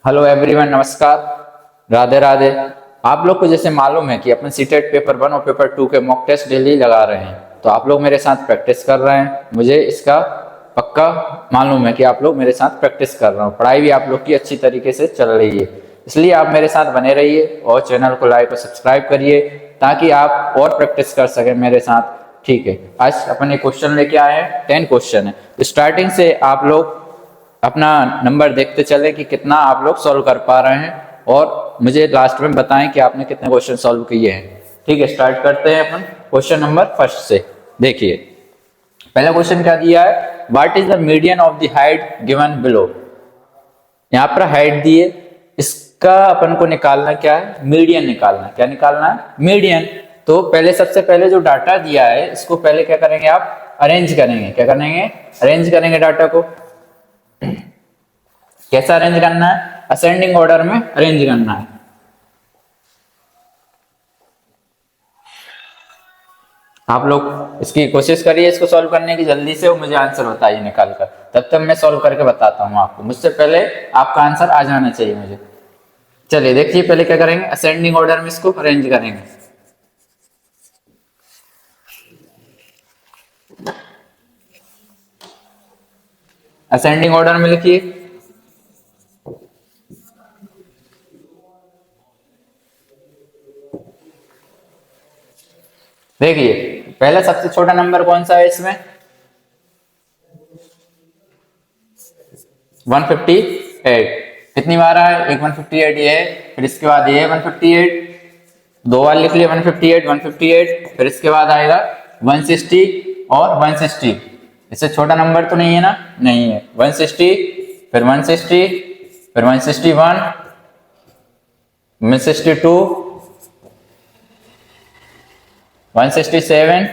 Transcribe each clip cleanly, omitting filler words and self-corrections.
Hello everyone, नमस्कार, राधे राधे। आप लोग को जैसे मालूम है कि अपन सीटेट पेपर 1 और पेपर 2 के मॉक टेस्ट डेली लगा रहे हैं, तो आप लोग मेरे साथ प्रैक्टिस कर रहे हैं। मुझे इसका पक्का मालूम है कि आप लोग मेरे साथ प्रैक्टिस कर रहे हो, पढ़ाई भी आप लोग की अच्छी तरीके से चल रही है। इसलिए आप मेरे साथ बने रहिए और चैनल को लाइक और सब्सक्राइब करिए ताकि आप और प्रैक्टिस कर सकें मेरे साथ। ठीक है, आज अपन एक क्वेश्चन लेके आए हैं, 10 क्वेश्चन है। तो स्टार्टिंग से आप लोग अपना नंबर देखते चले कि कितना आप लोग सॉल्व कर पा रहे हैं और मुझे लास्ट में बताएं कि आपने कितने क्वेश्चन सॉल्व किए हैं। ठीक है, स्टार्ट करते हैं अपन क्वेश्चन नंबर फर्स्ट से। देखिए, पहला क्वेश्चन क्या दिया है, what is the median of the height given below. यहाँ पर हाइट दी है, इसका अपन को निकालना क्या है, मीडियन निकालना है। क्या निकालना है, मीडियन। तो पहले सबसे पहले जो डाटा दिया है इसको पहले क्या करेंगे, आप अरेंज करेंगे। क्या करेंगे, अरेंज करेंगे डाटा को। कैसा अरेंज करना है, असेंडिंग ऑर्डर में अरेंज करना है। आप लोग इसकी कोशिश करिए इसको सॉल्व करने की जल्दी से, और मुझे आंसर बताइए निकाल कर। तब तक मैं सॉल्व करके बताता हूँ आपको, मुझसे पहले आपका आंसर आ जाना चाहिए मुझे। चलिए देखिए, पहले क्या करेंगे, असेंडिंग ऑर्डर में इसको अरेंज करेंगे। असेंडिंग ऑर्डर में लिखिए। देखिए, पहला सबसे छोटा नंबर कौन सा है इसमें, 158। कितनी बार है, एक 158 ये है, फिर इसके बाद ये 158, दो बार लिख लिया 158 158, फिर इसके बाद आएगा 160 और 160। इससे छोटा नंबर तो नहीं है ना, नहीं है। 160, फिर 160, फिर 161, 162, 167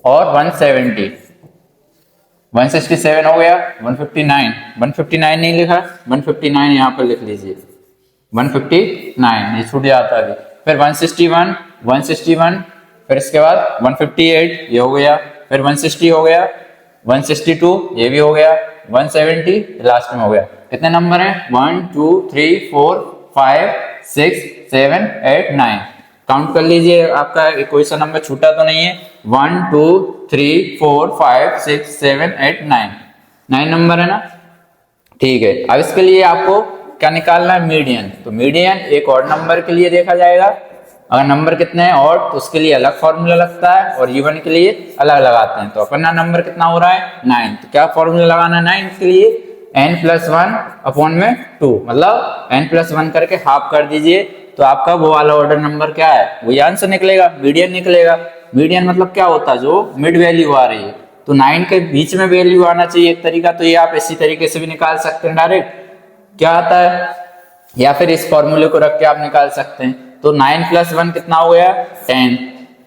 और 170। 167 हो गया, 159, 159 नहीं लिखा, 159 यहाँ पर लिख लीजिए, 159 ये छूट जाता है अभी। फिर 161, 161, फिर इसके बाद 158 ये हो गया, फिर 160 हो गया, 162 ये भी हो गया, 170 लास्ट में हो गया। कितने नंबर हैं, 1 2 3 4 5 6 7 8 9। काउंट कर लीजिए, आपका कोई सा नंबर छूटा तो नहीं है। 1 2 3 4 5 6 7 8 9, 9 नंबर है ना। ठीक है, अब इसके लिए आपको क्या निकालना है, मीडियन। तो मीडियन एक और नंबर के लिए देखा जाएगा, अगर नंबर कितने हैं और तो उसके लिए अलग फॉर्मूला लगता है और इवन के लिए अलग लगाते हैं। तो अपना नंबर कितना हो रहा है, 9। तो क्या फॉर्मूला लगाना है 9 के लिए, n+1 अपॉन में 2, मतलब n+1 करके हाफ कर दीजिए। तो आपका वो वाला ऑर्डर नंबर क्या है, वही आंसर निकलेगा, मीडियन निकलेगा। मीडियन मतलब क्या होता है, जो मिड वैल्यू आ रही है। तो 9 के बीच में वैल्यू आना चाहिए एक तरीका। तो ये आप इसी तरीके से भी निकाल सकते हैं डायरेक्ट, क्या आता है, या फिर इस फॉर्मूले को रख के आप निकाल सकते हैं। तो 9+1 कितना हो गया, 10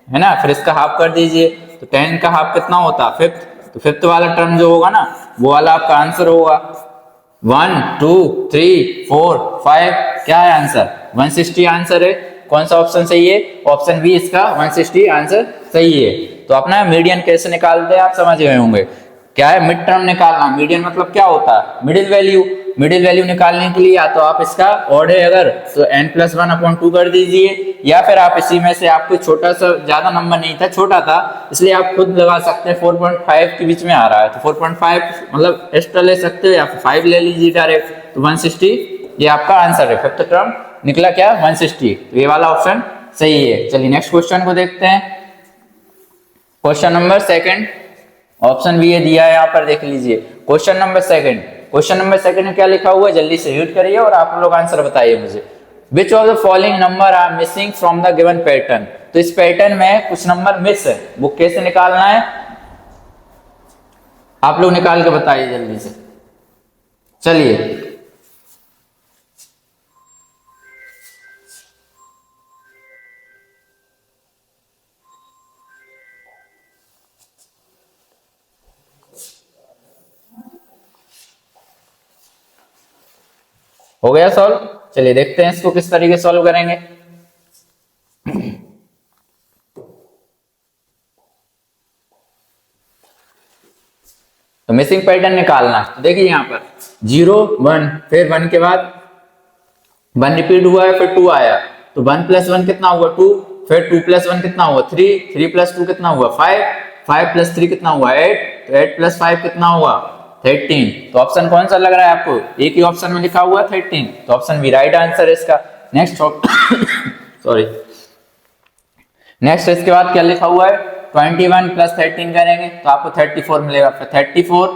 है ना। फिर इसका हाफ कर दीजिए, तो 10 का हाफ कितना होता है, 5। तो 5th वाला टर्म जो होगा ना, वो वाला आपका आंसर होगा। 1 2 3 4 5, क्या है आंसर, 160 आंसर है। कौन सा ऑप्शन सही है, ऑप्शन बी इसका 160 आंसर सही है। तो अपना मीडियन कैसे निकालते हैं आप समझ गए होंगे। क्या है, मिड टर्म निकालना। मीडियन मतलब क्या होता है, मिडिल वैल्यू। मिडिल वैल्यू निकालने के लिए या तो आप इसका ऑड है अगर तो n+1/2 कर दीजिए, या फिर आप इसी में से, आपको छोटा सा ज्यादा नंबर नहीं था, छोटा था, इसलिए आप खुद लगा सकते हैं। 4.5 के बीच में आ रहा है तो 4.5 मतलब एक्स्ट्रा ले सकते हो, या फिर 5 ले लीजिए डायरेक्ट। तो 160 ये आपका आंसर है। 5th टर्म निकला क्या, 160। तो ये वाला ऑप्शन सही है। चलिए नेक्स्ट क्वेश्चन को देखते हैं। Question number second, option B ये दिया है यहाँ पर, देख लीजिए। Question number second, question number second में क्या लिखा हुआ है, जल्दी से रीड करिए और आप लोग आंसर बताइए मुझे। Which of the following number are missing from the given pattern. तो इस पैटर्न में कुछ नंबर मिस है, वो कैसे निकालना है, आप लोग निकाल के बताइए जल्दी से। चलिए, हो गया सॉल्व। चलिए देखते हैं इसको किस तरीके से सॉल्व करेंगे। तो मिसिंग पैटर्न निकालना है। तो देखिए यहाँ पर 0 1, फिर 1 के बाद 1 रिपीट हुआ है, फिर 2 आया, तो 1 प्लस 1 कितना हुआ 2, फिर 2 प्लस 1 कितना हुआ 3, 3 प्लस 2 कितना हुआ 5, 5 प्लस 3 कितना हुआ 8, तो 8 प्लस 5 कितना हुआ 13। तो ऑप्शन कौन सा लग रहा है आपको? एक ही ऑप्शन में लिखा हुआ 13, तो ऑप्शन बी राइट आंसर है इसका। नेक्स्ट सॉरी, नेक्स्ट इसके बाद क्या लिखा हुआ है? 21 प्लस 13 करेंगे तो आपको 34 मिलेगा, फिर 34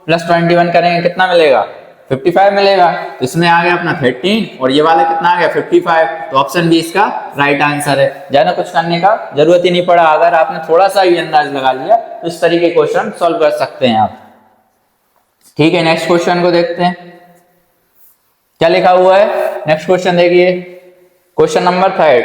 प्लस 21 करेंगे कितना मिलेगा? 55 मिलेगा। तो इसमें आ गया अपना 13 और ये वाला कितना आ गया 55, तो ऑप्शन बी इसका राइट आंसर है। ज्यादा कुछ करने का जरूरत ही नहीं पड़ा, अगर आपने थोड़ा सा भी अंदाज लगा लिया तो इस तरीके के क्वेश्चन सॉल्व कर सकते हैं आप। ठीक है, नेक्स्ट क्वेश्चन को देखते हैं क्या लिखा हुआ है। नेक्स्ट क्वेश्चन देखिए, question number 3,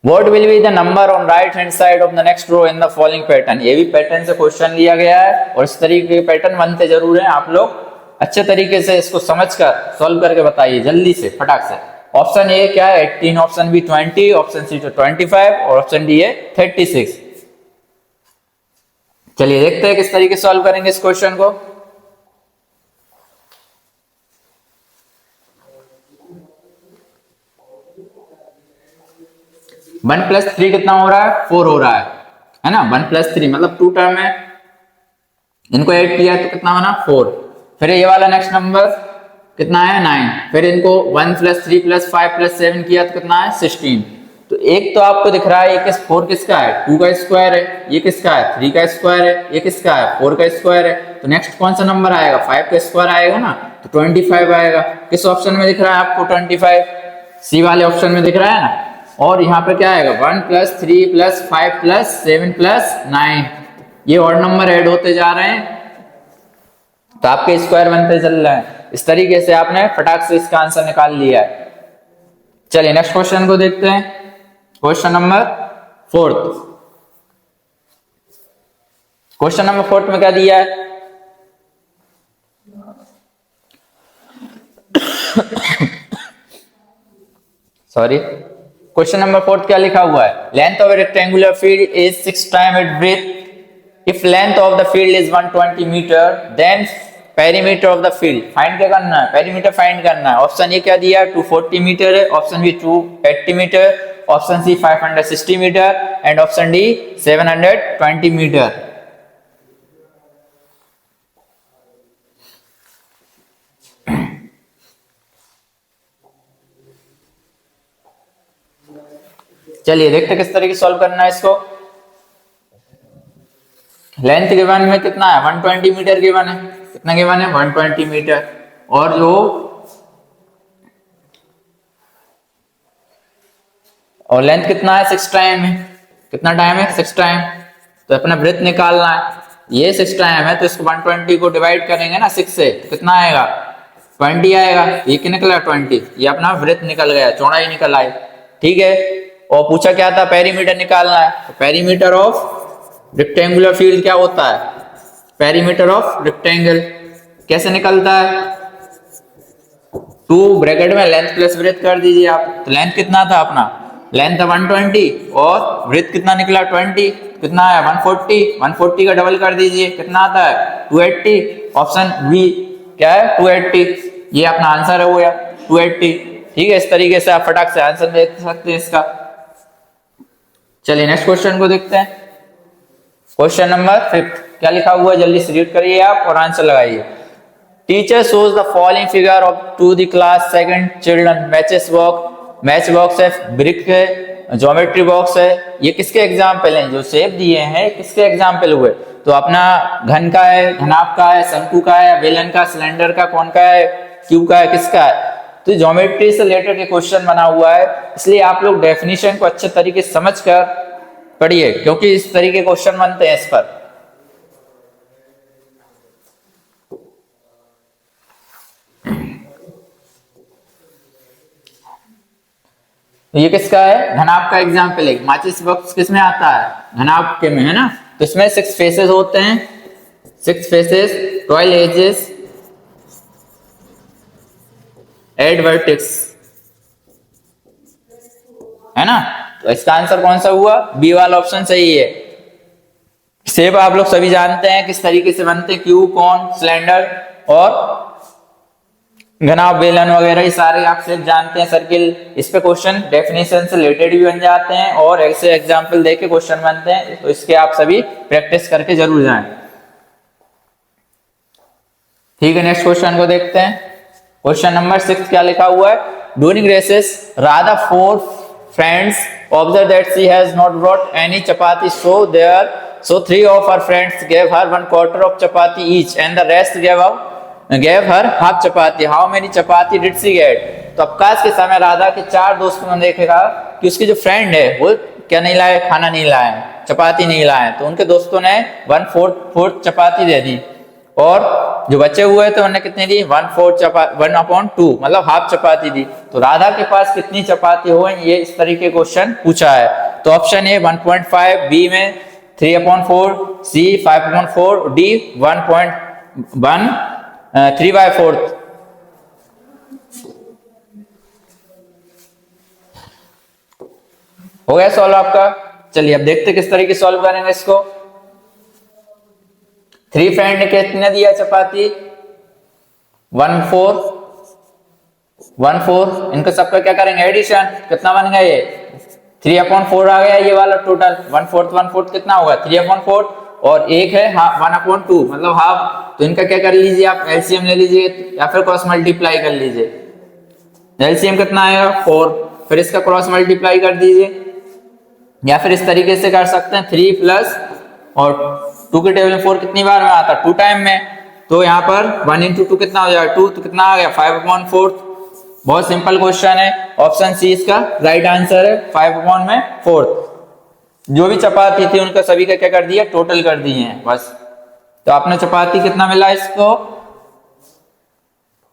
What will be the number on right hand side of the next row in the following pattern? ये भी पैटर्न से क्वेश्चन लिया गया है और इस तरीके के पैटर्न बनते जरूर हैं। आप लोग अच्छे तरीके से इसको समझकर सॉल्व करके बताइए जल्दी से फटाक से। ऑप्शन ए क्या है 18, ऑप्शन बी 20, ऑप्शन सी 25 और ऑप्शन डी है 36। चलिए देखते हैं किस तरीके सॉल्व करेंगे इस क्वेश्चन को। वन प्लस 3 कितना हो रहा है? 4 हो रहा है ना। 1 प्लस 3 मतलब 2 टर्म है, इनको ऐड किया तो कितना बना 4। फिर ये वाला नेक्स्ट नंबर कितना है 9, फिर इनको 1 प्लस 3 प्लस 5 प्लस 7 किया तो कितना है 16। तो एक तो आपको दिख रहा है ये 4 किसका है? 2 का स्क्वायर है। ये किसका है? 3 का स्क्वायर है। ये किसका है? 4 का स्क्वायर है। तो नेक्स्ट कौन सा नंबर आएगा? 5 का स्क्वायर आएगा ना, तो 25 आएगा। किस ऑप्शन में दिख रहा है आपको 25? सी वाले ऑप्शन में दिख रहा है ना। और यहाँ पे क्या आएगा 1 प्लस 3 प्लस 5 प्लस 7 प्लस 9, ये और नंबर ऐड होते जा रहे हैं तो आपके स्क्वायर बनते चल रहे हैं। इस तरीके से आपने फटाक से इसका आंसर निकाल लिया है। चलिए नेक्स्ट क्वेश्चन को देखते हैं, क्वेश्चन नंबर 4। क्वेश्चन नंबर 4 में क्या दिया है? सॉरी, क्वेश्चन नंबर 4 क्या लिखा हुआ है? Length of a rectangular field is 6 time its breadth. If length of the field is 120 metre then perimeter of the field. Find क्या करना है? पेरीमीटर फाइंड करना है। ऑप्शन ए क्या दिया है 240 मीटर है, option B 280 metre, option C 560 metre and option D 720 metre. चलिए देखते किस तरीके सॉल्व करना है इसको। लेंथ गिवन में कितना है? 120 मीटर गिवन है। कितना गिवन है? 120 मीटर। और जो और लेंथ कितना है? 6 टाइम है। कितना टाइम है? 6 टाइम। तो अपना ब्रेथ निकालना है। ये 6 टाइम है तो इसको 120 को डिवाइड करेंगे ना 6 से, तो कितना आएगा 20 आएगा। ये क्या निकला 20, ये अपना ब्रेथ निकल गया, चौड़ाई निकल आई। ठीक है, और पूछा क्या था? पेरीमीटर निकालना है। तो पेरीमीटर ऑफ रेक्टेंगुलर फील्ड क्या होता है? पेरीमीटर ऑफ रेक्टेंगल कैसे निकलता है? 2 ब्रैकेट में लेंथ प्लस ब्रेथ कर दीजिए आप। तो लेंथ कितना था अपना? लेंथ था 120 और ब्रेथ कितना निकला 20, कितना है 140। 140 का डबल कर दीजिए, कितना आता है 280। ऑप्शन बी क्या है 280, ये अपना आंसर है वो या 280। ठीक है, इस तरीके से आप फटाक से आंसर देख सकते हैं इसका। चलिए नेक्स्ट क्वेश्चन को देखते हैं, क्वेश्चन नंबर 5 क्या लिखा हुआ है? जल्दी से रीड करिए आप और आंसर लगाइए। Teacher shows the following figure of to the class second children match box है, ब्रिक है, ज्योमेट्री बॉक्स है। ये किसके एग्जाम्पल हैं? जो शेप दिए हैं किसके एग्जाम्पल हुए? तो अपना घन का है, घनाभ का है, शंकु का है, बेलन का, सिलेंडर का, कौन का है, क्यूब का है, किसका है? तो ज्योमेट्री से रिलेटेड के क्वेश्चन बना हुआ है, इसलिए आप लोग डेफिनेशन को अच्छे तरीके से समझकर पढ़िए क्योंकि इस तरीके के क्वेश्चन बनते हैं इस पर। ये किसका है? घनाभ का एग्जाम्पल है। माचिस बॉक्स किसमें आता है? घनाभ के में, है ना। तो इसमें 6 फेसेस होते हैं, 6 फेसेस, 12 एजेस, 8 वर्टेक्स, है ना। तो इसका आंसर कौन सा हुआ? बी वाला ऑप्शन सही है। शेप आप लोग सभी जानते हैं किस तरीके से बनते हैं, क्यूब, कौन, सिलेंडर और घनाभ बेलन वगैरह ये सारे आप सिर्फ जानते हैं, सर्किल। इस पे क्वेश्चन डेफिनेशन से रिलेटेड भी बन जाते हैं और ऐसे एग्जाम्पल देके क्वेश्चन बनते हैं, तो इसके आप सभी प्रैक्टिस करके जरूर जाएं। ठीक है, नेक्स्ट क्वेश्चन को देखते हैं। क्वेश्चन नंबर 6 क्या लिखा हुआ है? During recess Radha 4 friends observed that she has not brought any chapati, so 3 of her friends gave her 1/4 of chapati each and the rest gave her half chapati. How many chapati did she get? तो अवकाश के समय राधा के 4 दोस्तों ने देखेगा कि उसकी जो फ्रेंड है वो क्या नहीं लाए, खाना नहीं लाए, चपाती नहीं लाए, तो उनके दोस्तों ने 1/4 चपाती दे दी और जो बचे हुए थे उन्हें कितनी दी? 1/2 मतलब हाफ चपाती दी। तो राधा के पास कितनी चपाती हो, ये इस तरीके क्वेश्चन पूछा है। तो ऑप्शन ए 1.5, बी में 3/4, सी 5/4, डी 1.1 3/4। हो गया सॉल्व आपका। चलिए अब देखते किस तरीके सॉल्व करेंगे इसको। 3 फ्रेंड ने कितने दिया चपाती? 1/4 1/4। इनका सबका क्या करेंगे? एडिशन। कितना बन गया ये? 3/4 आ गया ये वाला टोटल। 1/4 कितना होगा? 3/4 और एक है 1/2 मतलब हाफ। तो इनका क्या कर लीजिए आप? एलसीएम ले लीजिए या फिर क्रॉस मल्टीप्लाई कर लीजिए। एलसीएम कितना आएगा? 4। फिर इसका क्रॉस मल्टीप्लाई कर दीजिए या फिर इस तरीके से कर सकते हैं 3 प्लस और 2 के टेबल में 4 कितनी बार में आता? 2 टाइम में। तो यहाँ पर 1 × 2 कितना हो जाएगा? 2। तो कितना आ गया? 5/4। बहुत सिंपल क्वेश्चन है। ऑप्शन सी इसका राइट आंसर है, 5/4। जो भी चपाती थी उनका सभी का क्या कर दिया? टोटल कर दिए हैं बस। तो आपने चपाती कितना मिला इसको?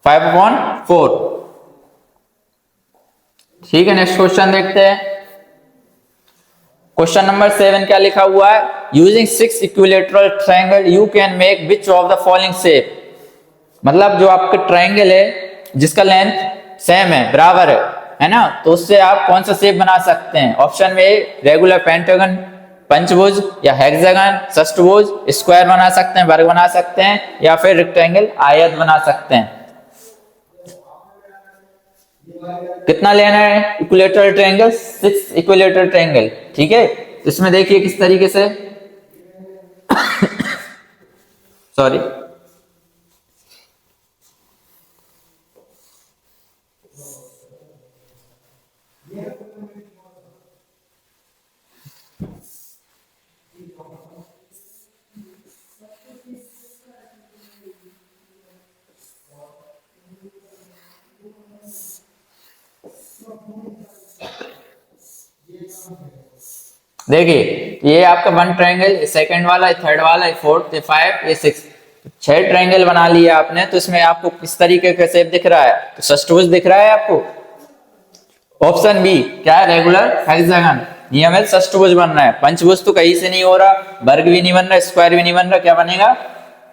5/4। ठीक है, नेक्स्ट क्वेश्चन देखते हैं। क्वेश्चन नंबर 7 क्या लिखा हुआ है? Using 6 equilateral triangle you can make which of the following shape. मतलब जो आपका ट्रायंगल है जिसका लेंथ सेम है, बराबर है ना, तो उससे आप कौन सा शेप बना सकते हैं? ऑप्शन में रेगुलर पेंटागन, पंचभुज या हेक्सागन, षष्ठभुज, स्क्वायर बना सकते हैं, वर्ग बना सकते हैं या फिर रेक्टेंगल आयत बना सकते हैं। कितना लेना है इक्विलेटरल ट्रायंगल? 6 equilateral triangle. ठीक है, इसमें देखिए किस तरीके से सॉरी देखिए ये आपका 1 ट्रायंगल, सेकंड वाला, थर्ड वाला, फोर्थ, 5, ये 6, 6 ट्रायंगल बना लिया आपने। तो इसमें आपको किस तरीके का शेप दिख रहा है? तो षष्ठभुज दिख रहा है आपको। ऑप्शन बी क्या है? रेगुलर हेक्सागन, नियमित षष्ठभुज बन रहा है। पंचभुज तो कहीं से नहीं हो रहा, वर्ग भी नहीं बन रहा, स्क्वायर भी नहीं बन रहा, क्या बनेगा?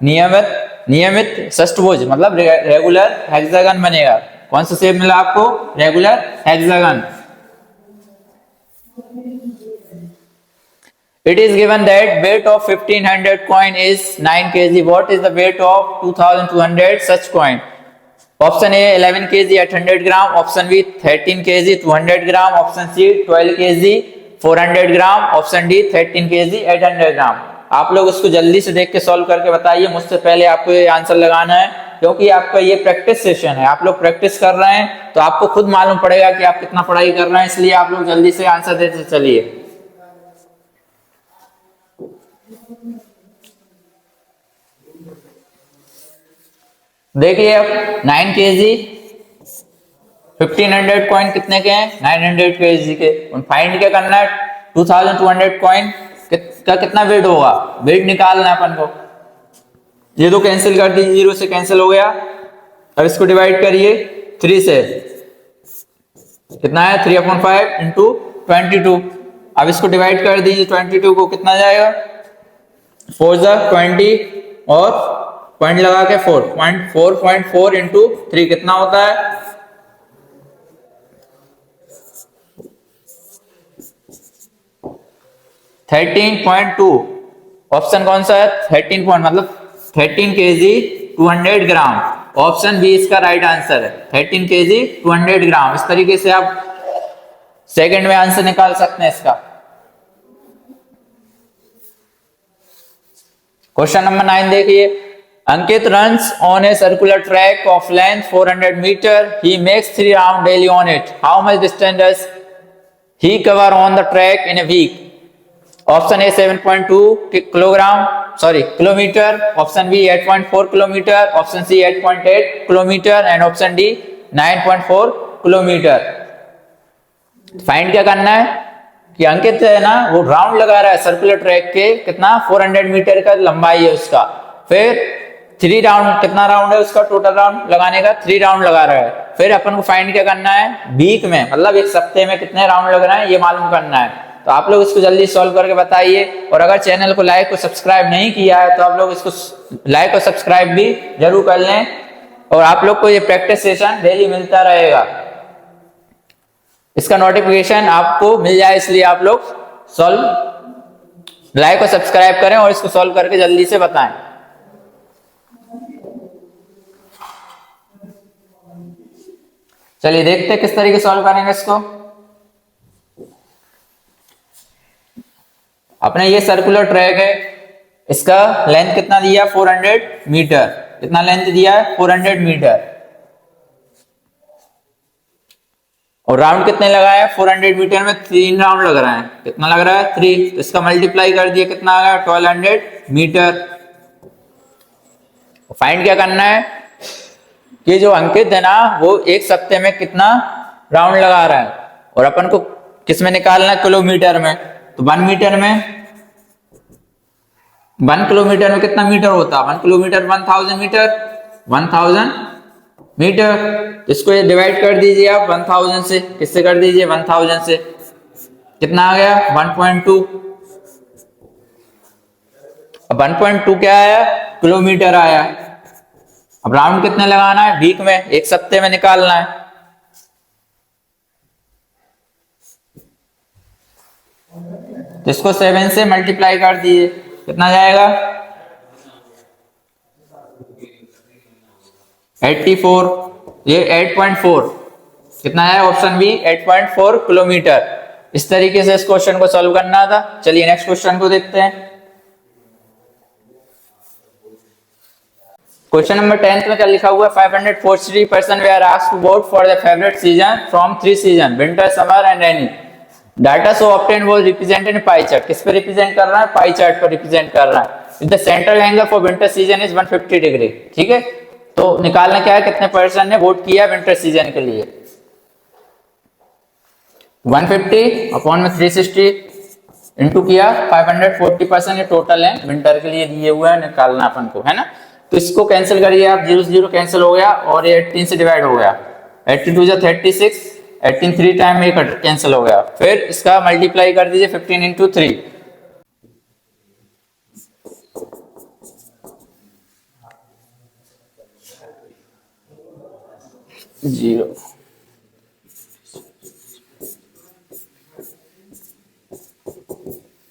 नियमित षष्ठभुज मतलब रेगुलर हेक्सागन बनेगा। कौन सा शेप मिला आपको? Regular hexagon. It is given that weight of 1500 coin is 9 kg. What is the weight of 2200 such coin? Option A 11 kg 800 gram. Option B 13 kg 200 gram. Option C 12 kg 400 gram. Option D 13 kg 800 gram. आप लोग उसको जल्दी से देख के solve करके बताइए। मुझसे पहले आपको ये आंसर लगाना है क्योंकि आपका ये प्रैक्टिस सेशन है। आप लोग प्रैक्टिस कर रहे हैं तो आपको खुद मालूम पड़ेगा कि आप कितना पढ़ाई कर रहे हैं, इसलिए आप लोग जल्दी से आंसर देते चलिए। देखिए अब 9 kg 1500 कॉइन कितने के हैं? 900 kg के। फाइंड क्या करना है? 2200 कॉइन का कितना वेट होगा? वेट निकालना है अपन को। ये तो कैंसिल कर दीजिए, 0 से कैंसिल हो गया। अब इसको डिवाइड करिए 3 से, कितना है? 3/5 इंटू 22। अब इसको डिवाइड कर दीजिए 22 को, कितना जाएगा? 4 20 और पॉइंट लगा के 4.4 इंटू 3 कितना होता है? 13.2। ऑप्शन कौन सा है? 13 पॉइंट मतलब 13 kg 200 ग्राम। ऑप्शन बी इसका राइट आंसर है। 13 kg 200 ग्राम। इस तरीके से आप सेकंड में आंसर निकाल सकते हैं इसका। क्वेश्चन नंबर 9 देखिए, अंकित runs on a circular track of length 400 meter. He makes 3 rounds daily on it. How much distance does he cover on the track in a week? Option A 7.2 kilometer. Option B 8.4 kilometer. Option C 8.8 kilometer and option D 9.4 kilometer. Find क्या करना है कि अंकित है ना वो round लगा रहा है सर्कुलर ट्रैक के, कितना 400 मीटर का लंबाई है उसका, फिर 3 राउंड, कितना राउंड है उसका टोटल राउंड लगाने का 3 राउंड लगा रहा है। फिर अपन को फाइंड क्या करना है, वीक में मतलब एक सप्ताह में कितने राउंड लग रहे हैं ये मालूम करना है। तो आप लोग इसको जल्दी सॉल्व करके बताइए, और अगर चैनल को लाइक और सब्सक्राइब नहीं किया है तो आप लोग इसको लाइक और सब्सक्राइब भी जरूर कर लें, और आप लोग को ये प्रैक्टिस सेशन डेली मिलता रहेगा, इसका नोटिफिकेशन आपको मिल जाए, इसलिए आप लोग सॉल्व लाइक और सब्सक्राइब करें और इसको सॉल्व करके जल्दी से बताएं। चलिए देखते हैं किस तरीके सॉल्व करेंगे इसको। अपने ये सर्कुलर ट्रैक है, इसका लेंथ कितना दिया 400 मीटर, कितना लेंथ दिया है 400 मीटर, और राउंड कितने लगाया 400 मीटर में 3 राउंड लग रहा है, कितना लग रहा है 3, तो इसका मल्टीप्लाई कर दिया कितना आ गया 1200 मीटर। फाइंड क्या करना है कि जो अंकित है ना वो एक सप्ताह में कितना राउंड लगा रहा है, और अपन को किस में निकालना है किलोमीटर में, तो 1 मीटर में 1 किलोमीटर में कितना मीटर होता है 1 किलोमीटर 1000 मीटर, 1000 मीटर, तो इसको ये डिवाइड कर दीजिए आप 1000 से, किससे कर दीजिए 1000 से, कितना आ गया 1.2, अब 1.2 क्या आया किलोमीटर आया। अब राउंड कितने लगाना है वीक में, एक सप्ताह में निकालना है, तो इसको 7 से मल्टीप्लाई कर दीजिए, कितना जाएगा 84, ये 8.4, कितना है ऑप्शन बी 8.4 किलोमीटर। इस तरीके से इस क्वेश्चन को सॉल्व करना था। चलिए नेक्स्ट क्वेश्चन को देखते हैं। क्वेश्चन नंबर 10 में क्या लिखा हुआ है, 543 person were asked to vote for the favourite season from 3 season winter summer and rainy. Data so obtained was represented in pie chart. किस पे रिप्रेजेंट कर रहा है, पाई चार्ट पर रिप्रेजेंट कर रहा है। The central angle for winter season is 150 degree. ठीक है, तो निकालना क्या है कितने पर्सन ने वोट किया विंटर सीजन के लिए। 150 अपॉन में 360 इंटू किया 540% ये टोटल है विंटर के लिए दिए हुए हैं, निकालना अपन को है ना। तो इसको कैंसिल करिए आप, 0 0 कैंसिल हो गया और ये 18 से डिवाइड हो गया, 82 जा 36, 18 3 टाइम में कैंसिल हो गया। फिर इसका मल्टीप्लाई कर दीजिए 15 इंटू 3, जीरो।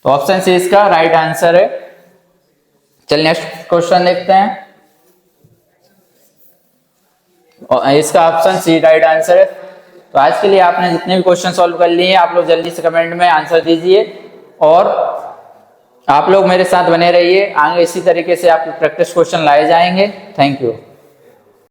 तो ऑप्शन सी इसका राइट आंसर है। चलिए नेक्स्ट क्वेश्चन देखते हैं, और इसका ऑप्शन सी राइट आंसर है। तो आज के लिए आपने जितने भी क्वेश्चन सॉल्व कर लिए हैं आप लोग जल्दी से कमेंट में आंसर दीजिए, और आप लोग मेरे साथ बने रहिए, आगे इसी तरीके से आपको प्रैक्टिस क्वेश्चन लाए जाएंगे। Thank you.